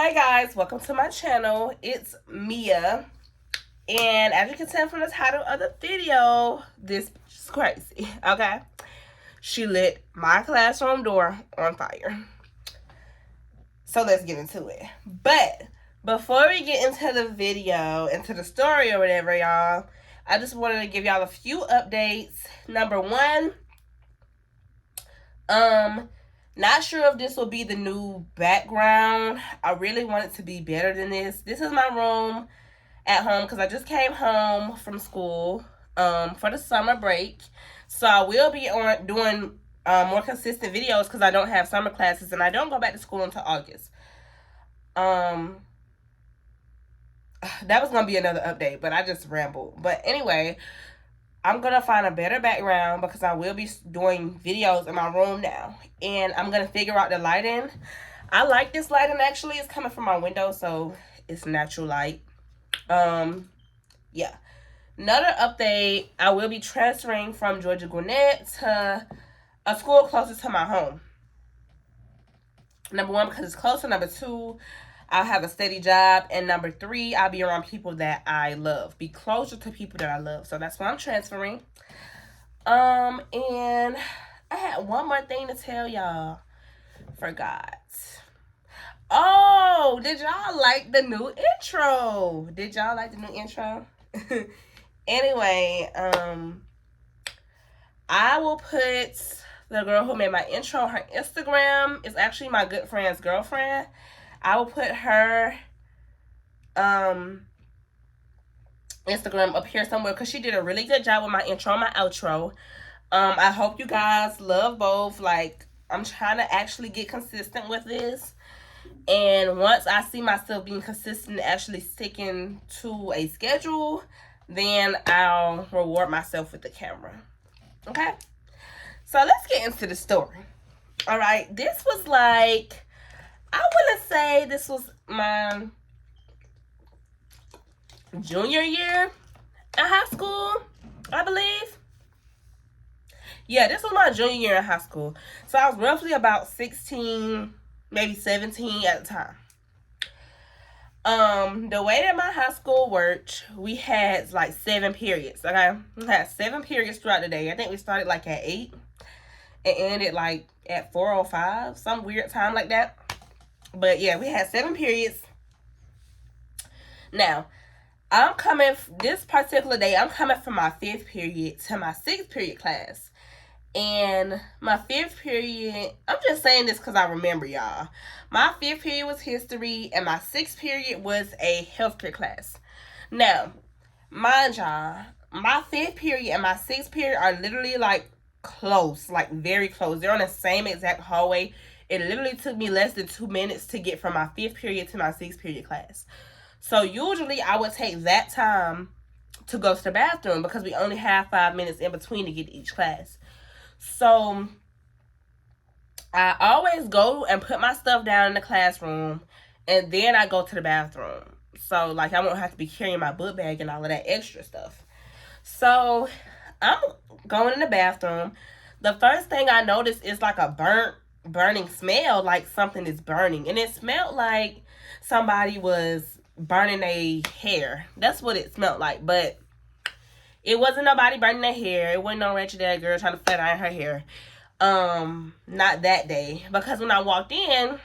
Hey guys, welcome to my channel. It's Mia. And as you can tell from the title of the video, this is crazy, okay? She lit my classroom door on fire. So let's get into it. But before we get into the video, into the story or whatever, y'all, I just wanted to give y'all a few updates. Number one, not sure if this will be the new background. I really want it to be better than this. This is my room at home because I just came home from school for the summer break. So I will be doing more consistent videos because I don't have summer classes and I don't go back to school until August. That was going to be another update, but I just rambled. But anyway, I'm going to find a better background because I will be doing videos in my room now. And I'm going to figure out the lighting. I like this lighting actually. It's coming from my window, so it's natural light. Yeah. Another update, I will be transferring from Georgia Gwinnett to a school closer to my home. Number one, because it's closer. Number two, I'll have a steady job. And number three, I'll be around people that I love. Be closer to people that I love. So that's why I'm transferring. And I had one more thing to tell y'all. Forgot. Oh, did y'all like the new intro? Did y'all like the new intro? Anyway, I will put the girl who made my intro, her Instagram is actually my good friend's girlfriend. I will put her Instagram up here somewhere because she did a really good job with my intro and my outro. I hope you guys love both. Like, I'm trying to actually get consistent with this. And once I see myself being consistent, actually sticking to a schedule, then I'll reward myself with the camera. Okay? So let's get into the story. All right. This was like, I want to say this was my junior year in high school, I believe. Yeah, this was my junior year in high school. So I was roughly about 16, maybe 17 at the time. The way that my high school worked, we had like 7 periods, okay? We had 7 periods throughout the day. I think we started like at 8 and ended like at 4:05, some weird time like that. But yeah, we had 7 periods. Now, this particular day, I'm coming from my 5th period to my 6th period class. And my 5th period, I'm just saying this because I remember, y'all. My 5th period was history, and my 6th period was a healthcare class. Now, mind y'all, my 5th period and my 6th period are literally like close, like very close. They're on the same exact hallway. It literally took me less than 2 minutes to get from my 5th period to my 6th period class. So usually I would take that time to go to the bathroom because we only have 5 minutes in between to get to each class. So I always go and put my stuff down in the classroom and then I go to the bathroom. So like I won't have to be carrying my book bag and all of that extra stuff. So I'm going in the bathroom. The first thing I noticed is like a burning smell, like something is burning. And it smelled like somebody was burning their hair. That's what it smelled like. But it wasn't nobody burning their hair. It wasn't no wretched ass girl trying to flat iron her hair. Not that day. Because when I walked in,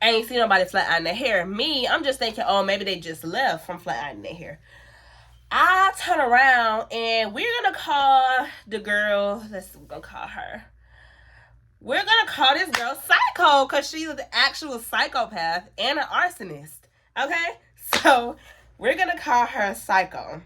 I ain't see nobody flat iron their hair. Me, I'm just thinking, oh, maybe they just left from flat ironing their hair. I turn around and we're going to call the girl. We're going to call her. We're going to call this girl Psycho because she's an actual psychopath and an arsonist. Okay? So, we're going to call her Psycho.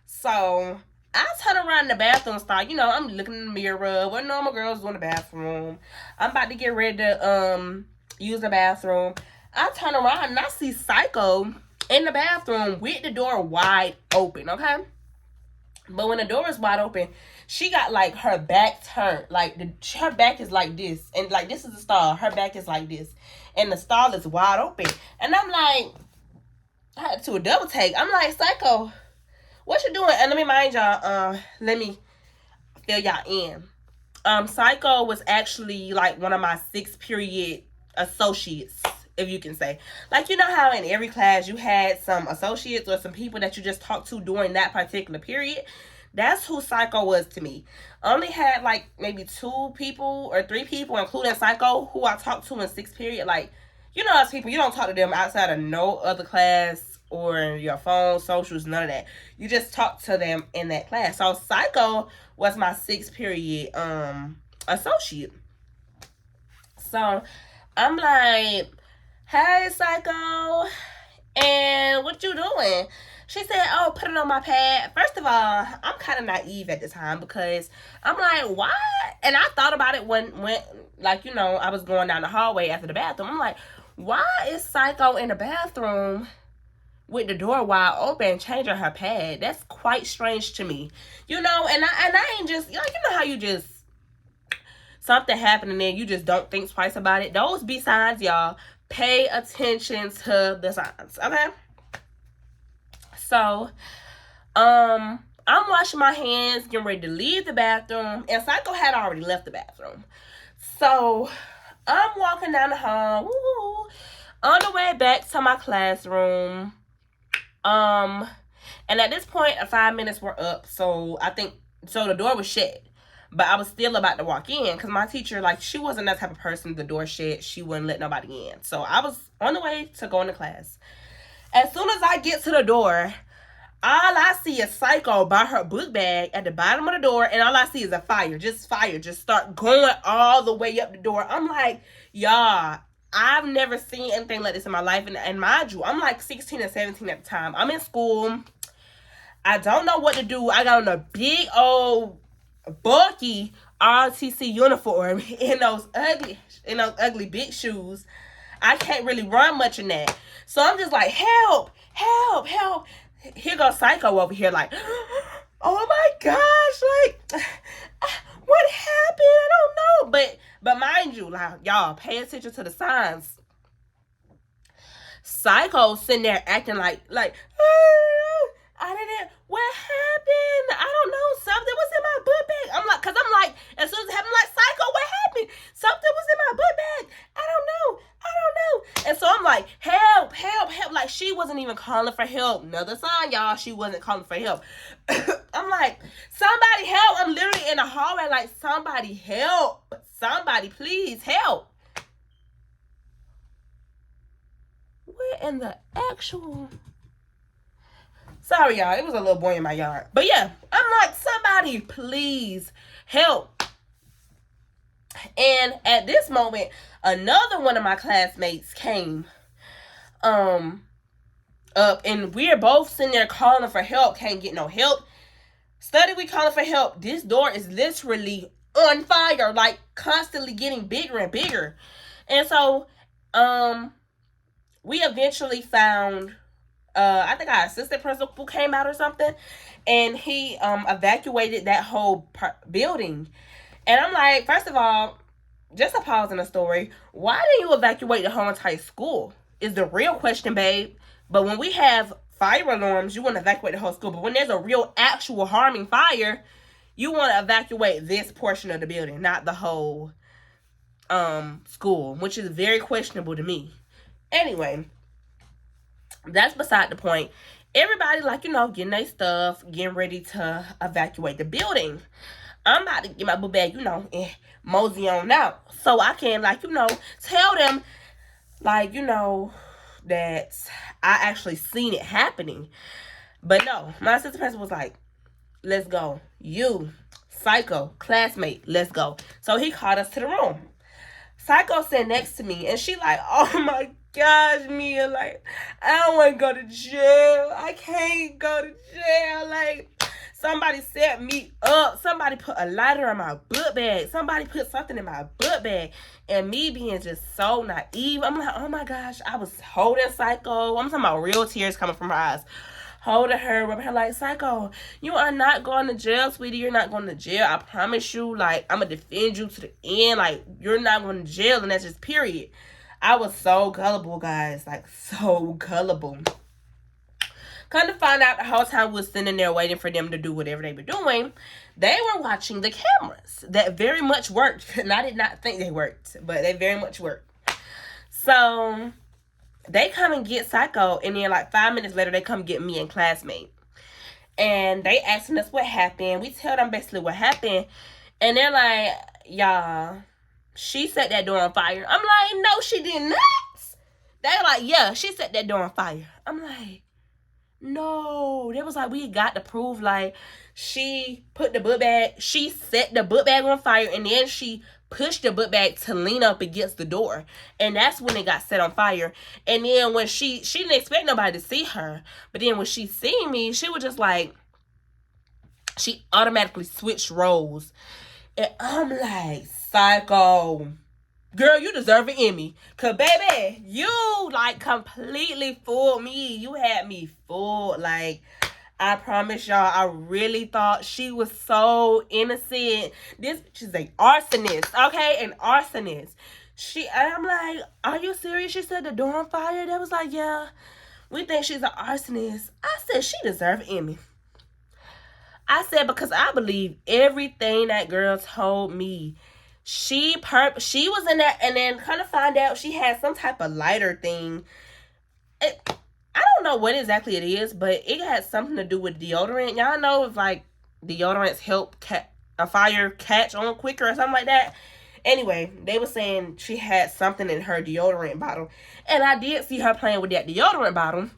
So, I turn around in the bathroom stall. You know, I'm looking in the mirror. What normal girls do in the bathroom. I'm about to get ready to use the bathroom. I turn around and I see Psycho in the bathroom with the door wide open, okay? But when the door is wide open, she got like her back turned. Like her back is like this. And like this is the stall. Her back is like this. And the stall is wide open. And I'm like, I had to do a double take. I'm like, Psycho, what you doing? And let me mind y'all, let me fill y'all in. Psycho was actually like one of my 6th period associates if you can say. Like, you know how in every class you had some associates or some people that you just talked to during that particular period? That's who Psycho was to me. I only had like maybe 2 people or 3 people, including Psycho, who I talked to in 6th period. Like, you know, as people, you don't talk to them outside of no other class or your phone, socials, none of that. You just talk to them in that class. So Psycho was my 6th period associate. So I'm like, hey, Psycho, and what you doing? She said, oh, put it on my pad. First of all, I'm kind of naive at the time because I'm like, why? And I thought about it when like, you know, I was going down the hallway after the bathroom. I'm like, why is Psycho in the bathroom with the door wide open changing her pad? That's quite strange to me. You know, and I ain't just, like, you know how you just, something happening there, you just don't think twice about it. Those be signs, y'all. Pay attention to the signs, okay? So, I'm washing my hands, getting ready to leave the bathroom, and Psycho had already left the bathroom. So, I'm walking down the hall, on the way back to my classroom. And at this point, 5 minutes were up, so the door was shut. But I was still about to walk in because my teacher, like, she wasn't that type of person. The door shut, she wouldn't let nobody in. So I was on the way to go into class. As soon as I get to the door, all I see is Psycho by her book bag at the bottom of the door, and all I see is a fire. Just start going all the way up the door. I'm like, y'all, I've never seen anything like this in my life. And mind you, I'm like 16 and 17 at the time. I'm in school. I don't know what to do. I got on a big old bulky RTC uniform in those ugly big shoes. I can't really run much in that. So I'm just like, help. Here goes Psycho over here like, oh my gosh, like, what happened? I don't know. But mind you, like, y'all, pay attention to the signs. Psycho sitting there acting like, what happened? I don't know. Something was in my book bag. Cause I'm like, as soon as it happened, I'm like, Psycho, what happened? Something was in my book bag. I don't know. And so I'm like, help. Like, she wasn't even calling for help. Another sign, y'all, she wasn't calling for help. I'm like, somebody help. I'm literally in the hallway like, somebody help. Somebody please help. Where in the actual... Sorry, y'all. It was a little boy in my yard. But yeah, I'm like, somebody please help. And at this moment, another one of my classmates came up, and we're both sitting there calling for help. Can't get no help. We calling for help. This door is literally on fire, like constantly getting bigger and bigger. And so we eventually found... I think our assistant principal came out or something, and he evacuated that whole building. And I'm like, first of all, just a pause in the story. Why didn't you evacuate the whole entire school? Is the real question, babe. But when we have fire alarms, you want to evacuate the whole school. But when there's a real actual harming fire, you want to evacuate this portion of the building, not the whole school, which is very questionable to me. Anyway, that's beside the point. Everybody, like, you know, getting their stuff, getting ready to evacuate the building. I'm about to get my book bag, you know, and mosey on out. So I can, like, you know, tell them, like, you know, that I actually seen it happening. But no, my assistant principal was like, let's go. You, Psycho, classmate, let's go. So he called us to the room. Psycho sat next to me, and she like, oh my gosh, Mia, like, I don't want to go to jail. I can't go to jail. Like, somebody set me up. Somebody put a lighter in my book bag. Somebody put something in my book bag. And me being just so naive, I'm like, oh my gosh, I was holding Psycho. I'm talking about real tears coming from her eyes. Holding her, rubbing her like, Psycho, you are not going to jail, sweetie. You're not going to jail. I promise you. Like, I'm going to defend you to the end. Like, you're not going to jail, and that's just period. I was so gullible, guys. Like, so gullible. Come to find out, the whole time we was sitting there waiting for them to do whatever they were doing, they were watching the cameras. That very much worked. And I did not think they worked, but they very much worked. So, they come and get Psycho, and then like 5 minutes later, they come get me and classmate. And they asking us what happened. We tell them basically what happened. And they're like, y'all, she set that door on fire. I'm like, no, she did not. They're like, yeah, she set that door on fire. I'm like, no. They was like, we got to prove, like, she put the book bag, she set the book bag on fire, and then she pushed the book bag to lean up against the door. And that's when it got set on fire. And then when she didn't expect nobody to see her. But then when she seen me, she was just like, she automatically switched roles. And I'm like, Psycho, girl, you deserve an Emmy. Because, baby, you, like, completely fooled me. You had me fooled. Like, I promise y'all, I really thought she was so innocent. This bitch is an arsonist, okay? An arsonist. I'm like, are you serious? She said the door on fire? They was like, yeah, we think she's an arsonist. I said, she deserved an Emmy. I said, because I believe everything that girl told me. She was in there, and then kind of find out she had some type of lighter thing. I don't know what exactly it is, but it had something to do with deodorant. Y'all know if like deodorants help a fire catch on quicker or something like that. Anyway, they were saying she had something in her deodorant bottle, and I did see her playing with that deodorant bottle.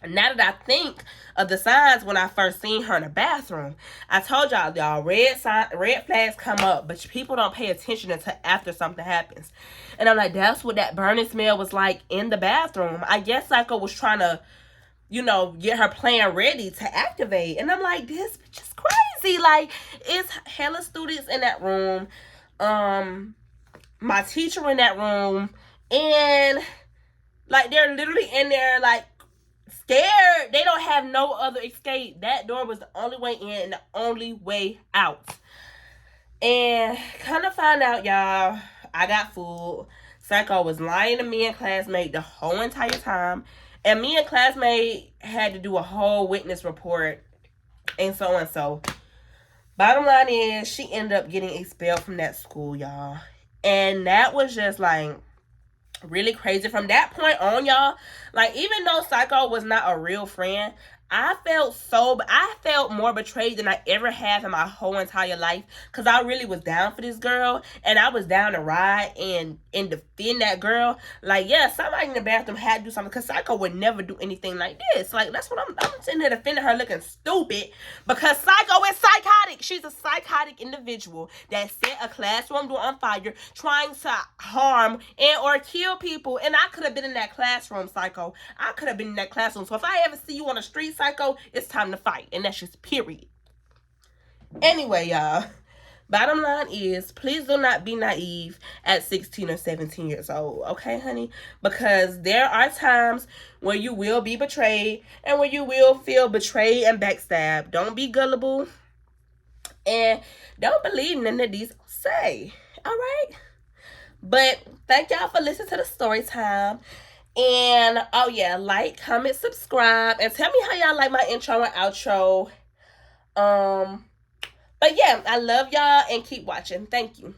Now that I think of the signs when I first seen her in the bathroom, I told y'all, red flags come up, but people don't pay attention until after something happens. And I'm like, that's what that burning smell was like in the bathroom. I guess Psycho was trying to, get her plan ready to activate. And I'm like, this bitch is crazy. Like, it's hella students in that room. My teacher in that room. And, like, they're literally in there, like, scared. They don't have no other escape. That door was the only way in and the only way out. And kind of find out, y'all, I got fooled. Psycho was lying to me and classmate the whole entire time. And me and classmate had to do a whole witness report and so and so. Bottom line is, she ended up getting expelled from that school, y'all. And that was just like really crazy. From that point on, y'all, like, even though Psycho was not a real friend, I felt more betrayed than I ever have in my whole entire life, because I really was down for this girl, and I was down to ride and defend that girl. Like, yeah, somebody in the bathroom had to do something, because Psycho would never do anything like this. Like, that's what I'm sitting there defending her looking stupid, because Psycho is psychotic. She's a psychotic individual that set a classroom door on fire trying to harm and or kill people. And I could have been in that classroom, Psycho. I could have been in that classroom. So if I ever see you on the street, Psycho, it's time to fight. And that's just period. Anyway, y'all, bottom line is, please do not be naive at 16 or 17 years old, okay, honey? Because there are times where you will be betrayed and where you will feel betrayed and backstabbed. Don't be gullible and don't believe none of these say, all right? But thank y'all for listening to the story time. And, oh yeah, like, comment, subscribe, and tell me how y'all like my intro and outro. But yeah, I love y'all, and keep watching. Thank you.